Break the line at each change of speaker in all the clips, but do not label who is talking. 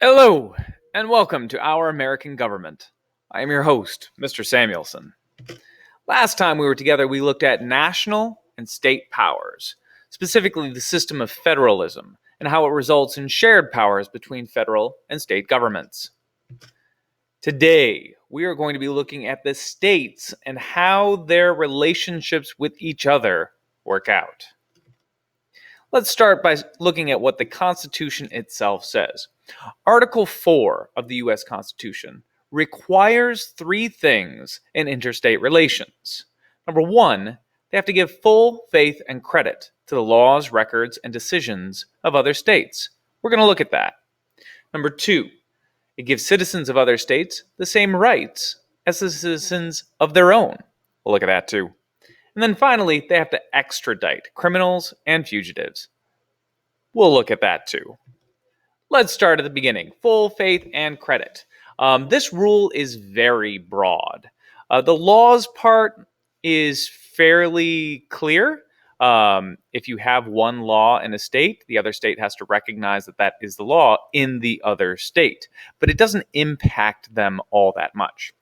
Hello, and welcome to Our American Government. I am your host, Mr. Samuelson. Last time we were together, we looked at national and state powers, specifically the system of federalism, and how it results in shared powers between federal and state governments. Today, we are going to be looking at the states and how their relationships with each other work out. Let's start by looking at what the Constitution itself says. Article 4 of the U.S. Constitution requires three things in interstate relations. Number one, they have to give full faith and credit to the laws, records, and decisions of other states. We're going to look at that. Number two, it gives citizens of other states the same rights as the citizens of their own. We'll look at that too. And then finally, they have to extradite criminals and fugitives. We'll look at that too. Let's start at the beginning. Full faith and credit. This rule is very broad. The laws part is fairly clear. If you have one law in a state, the other state has to recognize that that is the law in the other state. But it doesn't impact them all that much.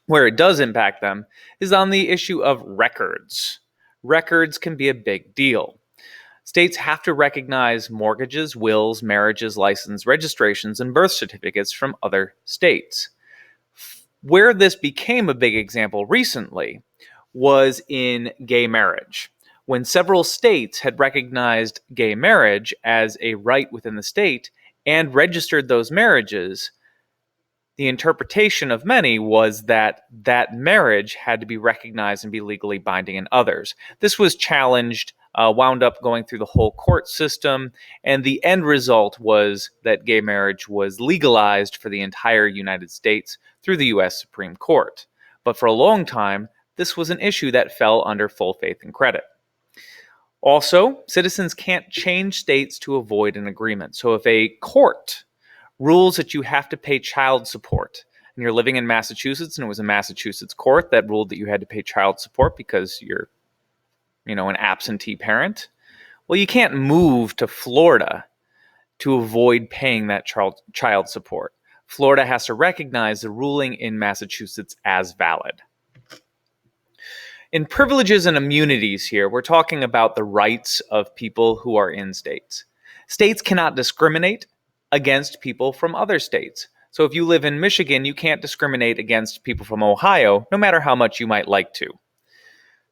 Where it does impact them is on the issue of records. Records can be a big deal. States have to recognize mortgages, wills, marriages, license, registrations, and birth certificates from other states. Where this became a big example recently was in gay marriage. When several states had recognized gay marriage as a right within the state and registered those marriages, the interpretation of many was that that marriage had to be recognized and be legally binding in others. This was challenged, wound up going through the whole court system, and the end result was that gay marriage was legalized for the entire United States through the U.S. Supreme Court. But for a long time, this was an issue that fell under full faith and credit. Also, citizens can't change states to avoid an agreement. So if a court rules that you have to pay child support, and you're living in Massachusetts, and it was a Massachusetts court that ruled that you had to pay child support because you're, an absentee parent, well, you can't move to Florida to avoid paying that child support. Florida has to recognize the ruling in Massachusetts as valid. In privileges and immunities here, we're talking about the rights of people who are in states. States cannot discriminate against people from other states. So if you live in Michigan, you can't discriminate against people from Ohio, no matter how much you might like to.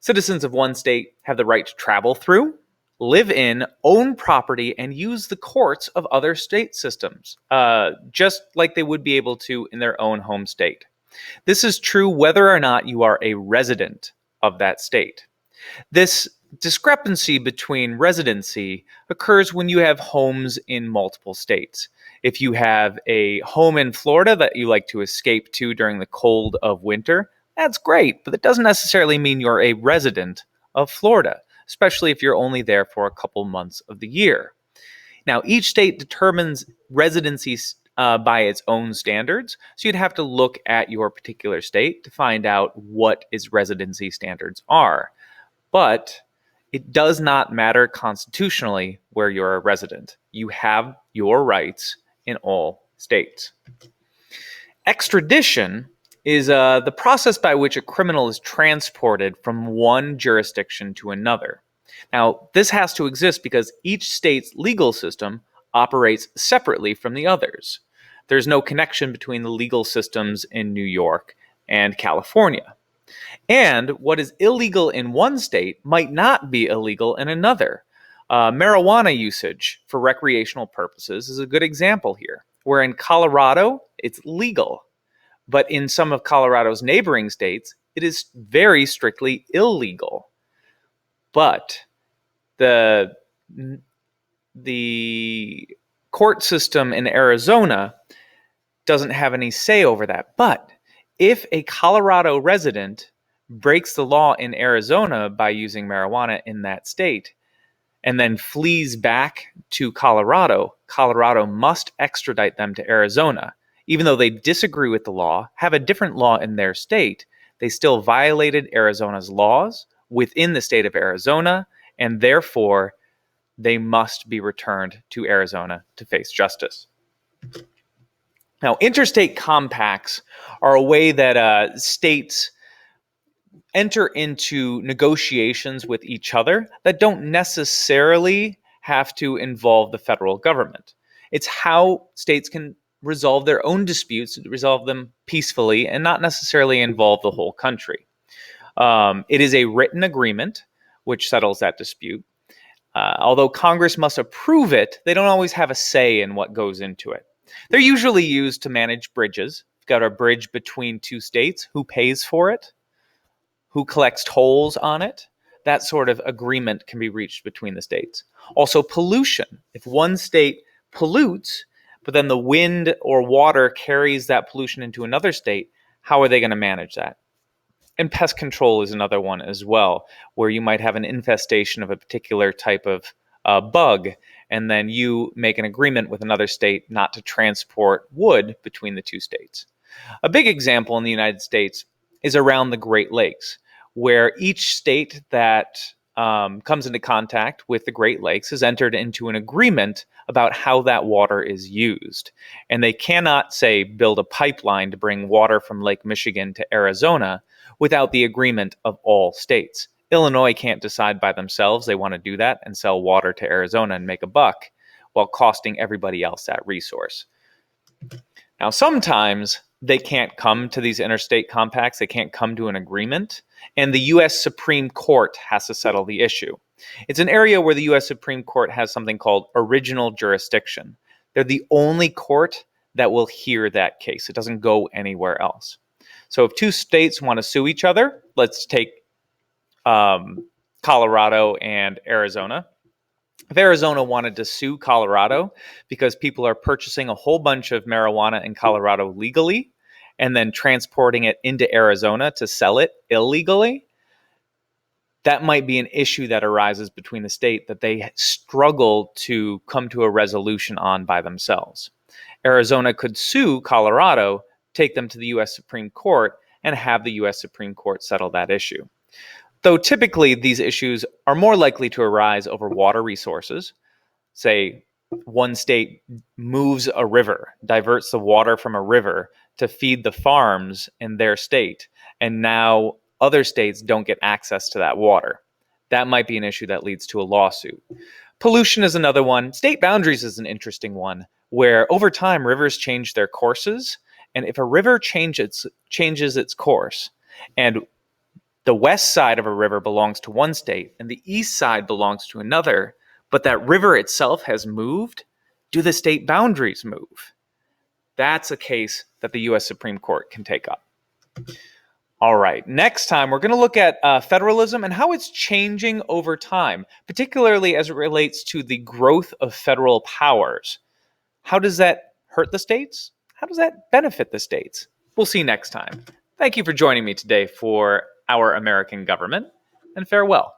Citizens of one state have the right to travel through, live in, own property, and use the courts of other state systems, just like they would be able to in their own home state. This is true whether or not you are a resident of that state. This discrepancy between residency occurs when you have homes in multiple states. If you have a home in Florida that you like to escape to during the cold of winter, that's great, but that doesn't necessarily mean you're a resident of Florida, especially if you're only there for a couple months of the year. Now, each state determines residency by its own standards, so you'd have to look at your particular state to find out what its residency standards are. But it does not matter constitutionally where you're a resident. You have your rights in all states. Extradition is the process by which a criminal is transported from one jurisdiction to another. Now, this has to exist because each state's legal system operates separately from the others. There's no connection between the legal systems in New York and California. And what is illegal in one state might not be illegal in another. Marijuana usage for recreational purposes is a good example here, where in Colorado, it's legal. But in some of Colorado's neighboring states, it is very strictly illegal. But the court system in Arizona doesn't have any say over that. But if a Colorado resident breaks the law in Arizona by using marijuana in that state and then flees back to Colorado, Colorado must extradite them to Arizona. Even though they disagree with the law, have a different law in their state, they still violated Arizona's laws within the state of Arizona, and therefore they must be returned to Arizona to face justice. Now, interstate compacts are a way that states enter into negotiations with each other that don't necessarily have to involve the federal government. It's how states can resolve their own disputes, resolve them peacefully, and not necessarily involve the whole country. It is a written agreement which settles that dispute. Although Congress must approve it, they don't always have a say in what goes into it. They're usually used to manage bridges. You've got a bridge between two states. Who pays for it? Who collects tolls on it? That sort of agreement can be reached between the states. Also, pollution. If one state pollutes, but then the wind or water carries that pollution into another state, how are they going to manage that? And pest control is another one as well, where you might have an infestation of a particular type of bug, and then you make an agreement with another state not to transport wood between the two states. A big example in the United States is around the Great Lakes, where each state that comes into contact with the Great Lakes has entered into an agreement about how that water is used. And they cannot, say, build a pipeline to bring water from Lake Michigan to Arizona without the agreement of all states. Illinois can't decide by themselves they want to do that and sell water to Arizona and make a buck while costing everybody else that resource. Now, sometimes they can't come to these interstate compacts, they can't come to an agreement, and the U.S. Supreme Court has to settle the issue. It's an area where the U.S. Supreme Court has something called original jurisdiction. They're the only court that will hear that case. It doesn't go anywhere else. So if two states want to sue each other, let's take Colorado and Arizona. If Arizona wanted to sue Colorado because people are purchasing a whole bunch of marijuana in Colorado legally and then transporting it into Arizona to sell it illegally, that might be an issue that arises between the state that they struggle to come to a resolution on by themselves. Arizona could sue Colorado, take them to the U.S. Supreme Court, and have the U.S. Supreme Court settle that issue. Though typically these issues are more likely to arise over water resources. Say one state moves a river, diverts the water from a river to feed the farms in their state, and now other states don't get access to that water. That might be an issue that leads to a lawsuit. Pollution is another one. State boundaries is an interesting one, where over time rivers change their courses, and if a river changes its course, and the west side of a river belongs to one state and the east side belongs to another, but that river itself has moved, do the state boundaries move? That's a case that the U.S. Supreme Court can take up. All right, next time we're going to look at federalism and how it's changing over time, particularly as it relates to the growth of federal powers. How does that hurt the states? How does that benefit the states? We'll see next time. Thank you for joining me today for Our American Government, and farewell.